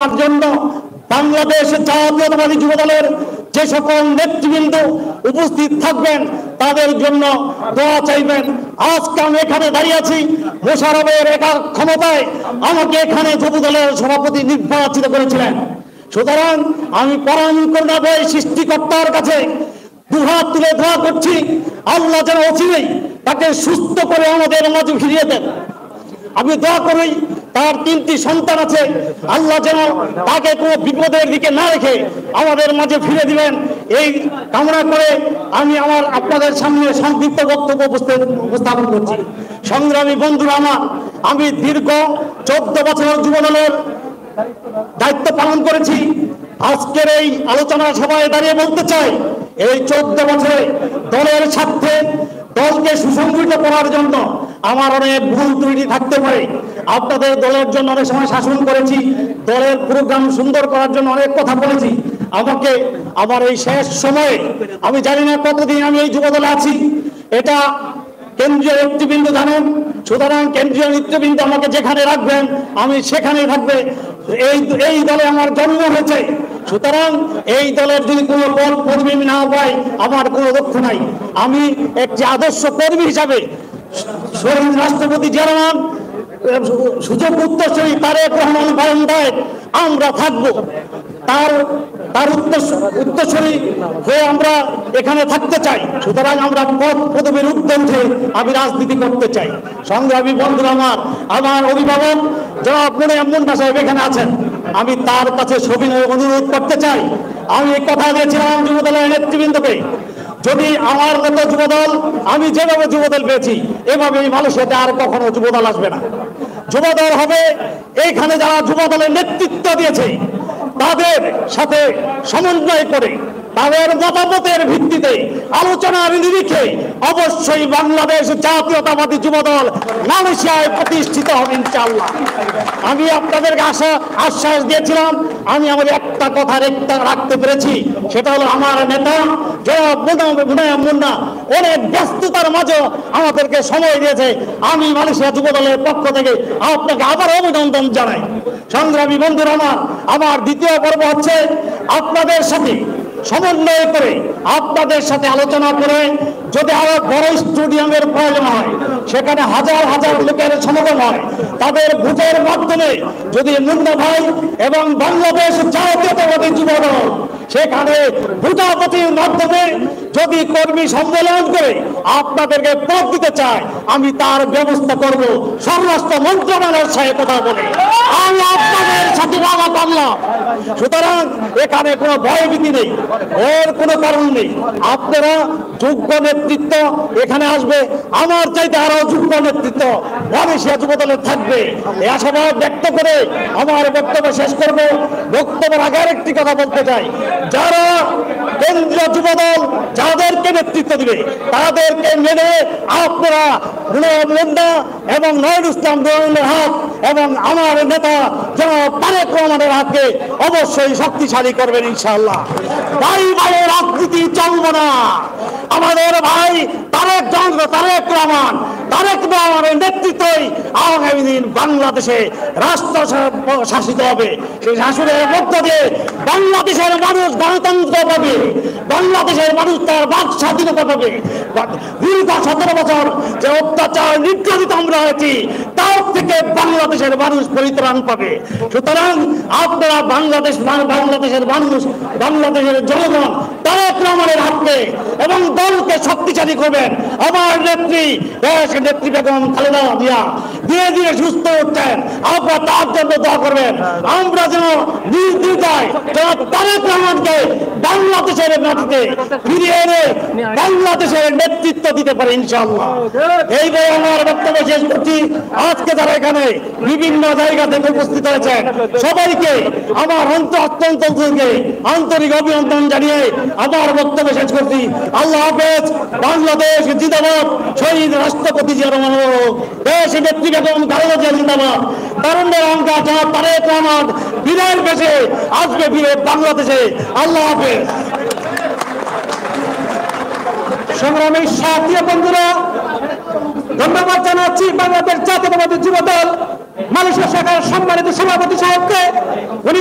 জন্য বাংলাদেশ জাতীয়তাবাদী যুবদলের যে সকল নেতৃবৃন্দ উপস্থিত থাকবেন তাদের জন্য দোয়া চাইবেন। আজকে আমি এখানে দাঁড়িয়ে আছি মোশাররফের একা ক্ষমতায় আমাকে এখানে যুবদলের সভাপতি নির্বাচিত করেছিলেন। সুতরাং আমি পরম করুণাময় সৃষ্টিকর্তার কাছে দুহাত তুলে দোয়া করছি, আল্লাহ যেন অচিরেই তাকে সুস্থ করে আমাদের মাঝে ফিরিয়ে দেন। আমি দোয়া করি তার 3টি সন্তান আছে, আল্লাহ যেন তাকে কোনো বিপদের দিকে না রেখে আমাদের মাঝে ফিরে দিবেন এই কামনা করে আমি আমার আপনাদের সামনে সংক্ষিপ্ত বক্তব্য উপস্থাপন করছি। সংগ্রামী বন্ধুরা আমার, আমি দীর্ঘ 14 বছর যুবদলের দায়িত্ব পালন করেছি। আজকের এই আলোচনা সভায় দাঁড়িয়ে বলতে চাই, এই 14 বছরে দলের স্বার্থে দলকে সুসংগঠিত করার জন্য আমার অনেক ভুল ত্রুটি থাকতে পারে। আপনাদের দলের জন্য অনেক সময় শাসন করেছি, দলের প্রোগ্রাম সুন্দর করার জন্য অনেক কথা বলেছি। আমাকে আমার এই শেষ সময়ে, আমি জানি না কতদিন আমি এই যুবদলে আছি, এটা কেন্দ্রীয় নেতৃবৃন্দ জানেন। সুতরাং কেন্দ্রীয় নেতৃবৃন্দ আমাকে যেখানে রাখবেন আমি সেখানেই থাকবে। এই দলে আমার জন্ম হয়েছে, সুতরাং এই দলের যদি কোনো পদ পদবি না পাই আমার কোনো দুঃখ নাই। আমি একটি আদর্শ কর্মী হিসাবে শহীদ রাষ্ট্রপতি জিয়া রহমান সুযোগ উত্তরসূরি তারেক রহমান বারান্দায় আমরা থাকবো, তার উত্তরসূরি হয়ে আমরা এখানে থাকতে চাই। সুতরাং আমরা পদ পদবীর উদ্দেশ্যে আমি রাজনীতি করতে চাই। সংগ্রামী বন্ধুরা আমার অভিভাবক জনাব মুন্না সাহেব এখানে আছেন, আমি তার কাছে সবিনয় অনুরোধ করতে চাই। আমি কথা দিয়েছিলাম যুবদলের নেতৃবৃন্দকে, যদি আমার মতো যুবদল, আমি যেভাবে যুবদল পেয়েছি এভাবে মালয়েশিয়াতে আর কখনো যুবদল আসবে না। যুবদল হবে এইখানে যারা যুবদলের নেতৃত্ব দিয়েছে তাদের সাথে সমন্বয় করে তাদের মতামতের ভিত্তিতে আলোচনার নিরিখে অবশ্যই বাংলাদেশ জাতীয়তাবাদী যুবদল মালয়েশিয়ায় প্রতিষ্ঠিত হবে ইনশাআল্লাহ। আমি আপনাদেরকে আশ্বাস দিয়েছিলাম, আমি আমার একটা কথা রাখতে পেরেছি, সেটা হলো আমার নেতা জনাব মুন্না অনেক ব্যস্ততার মাঝে আমাদেরকে সময় দিয়েছে। আমি মালয়েশিয়া যুবদলের পক্ষ থেকে আপনাকে আবার অভিনন্দন জানাই। সংগ্রামী বন্ধুরা আমার দ্বিতীয় পর্ব হচ্ছে আপনাদের সাথে সমন্বয় করে, আপনাদের সাথে আলোচনা করে যদি আরো বড় স্টেডিয়ামের প্রয়োজন হয়, সেখানে হাজার হাজার লোকের সমাগম হয়, তাদের ভোটের মাধ্যমে যদি মুন্না ভাই এবং বাংলাদেশ জাতীয়তাবাদী যুবদল সেখানে ভোটাভুটির মাধ্যমে যদি কর্মী সম্মেলন করে আপনাদেরকে পদ দিতে চায়, আমি তার ব্যবস্থা করব স্বরাষ্ট্র মন্ত্রণালয়ের সাথে কথা বলে। আমি আপনাদের সাথে বাবা করলাম। সুতরাং এখানে কোনো ভয়ভীতি নেই, এর কোনো কারণ নেই। আপনারা যোগ্য নেতৃত্ব এখানে আসবে, আমার চাইতে আরো যোগ্য নেতৃত্ব মালয়েশিয়া যুবদলের থাকবে, এই আশাবাদ ব্যক্ত করে আমার বক্তব্য শেষ করব। বক্তব্যের আগে আরেকটি কথা বলতে চাই, যারা কেন্দ্রীয় যুবদল যাদেরকে নেতৃত্ব দিবে তাদেরকে মেনে আপনারা মুন্না এবং নয়ন ইসলাম দোয়েলের হাত এবং আমার নেতা জনাব তারেক রহমানের হাতকে অবশ্যই শক্তিশালী করবেন ইনশাআল্লাহ। ভাই ভাইয়ের রাজনীতি চলবে না, আমাদের ভাই তারেক রহমানের নেতৃত্বই আগামী দিন বাংলাদেশে রাষ্ট্র শাসিত হবে। সেই শাসনের মধ্য দিয়ে বাংলাদেশের মানুষ গণতন্ত্র পাবে, বাংলাদেশের মানুষ তার বাক স্বাধীনতা পাবে। দীর্ঘ 17 বছর যে অত্যাচার নির্যাতিত আমরা হয়েছি তার থেকে বাংলাদেশের মানুষ পরিত্রাণ পাবে। সুতরাং আপনারা বাংলাদেশের মানুষ, বাংলাদেশের জনগণ তারেক রহমানের হাতকে এবং দলকে শক্তিশালী করবেন। আমার নেত্রী বেগম খালেদা জিয়া ধীরে ধীরে সুস্থ হচ্ছেন, আপনারা তার জন্য দোয়া করবেন। আমরা যেন নির্দ্বিধায় তারেক রহমানকে বাংলাদেশের মাটিতে ফিরিয়ে এনে বাংলাদেশের নেতৃত্ব দিতে পারে ইনশাআল্লাহ। এইভাবে আমার বক্তব্য শেষ করছি। আজকে যারা এখানে বিভিন্ন জায়গা থেকে উপস্থিত হয়েছেন সবাইকে আমার অত্যন্ত আন্তরিক অভিনন্দন জানিয়ে আমার বক্তব্য শেষ করছি। আল্লাহ হাফেজ। বাংলাদেশ জিন্দাবাদ। শহীদ রাষ্ট্রপতি জিয়া রহমান, দেশ নেত্রী বেগম খালেদা জিয়া জিন্দাবাদ। তারুণ্যের অঙ্কা তারেক রহমান বীরের বেশে আসবে ফিরে বাংলাদেশে। আল্লাহ হাফেজ। সংগ্রামী সাথী বন্ধুরা, ধন্যবাদ জানাচ্ছি বাংলাদেশ জাতীয়তাবাদী যুবদল মালয়েশিয়া শাখার সম্মানিত সভাপতি সাহেবকে উনি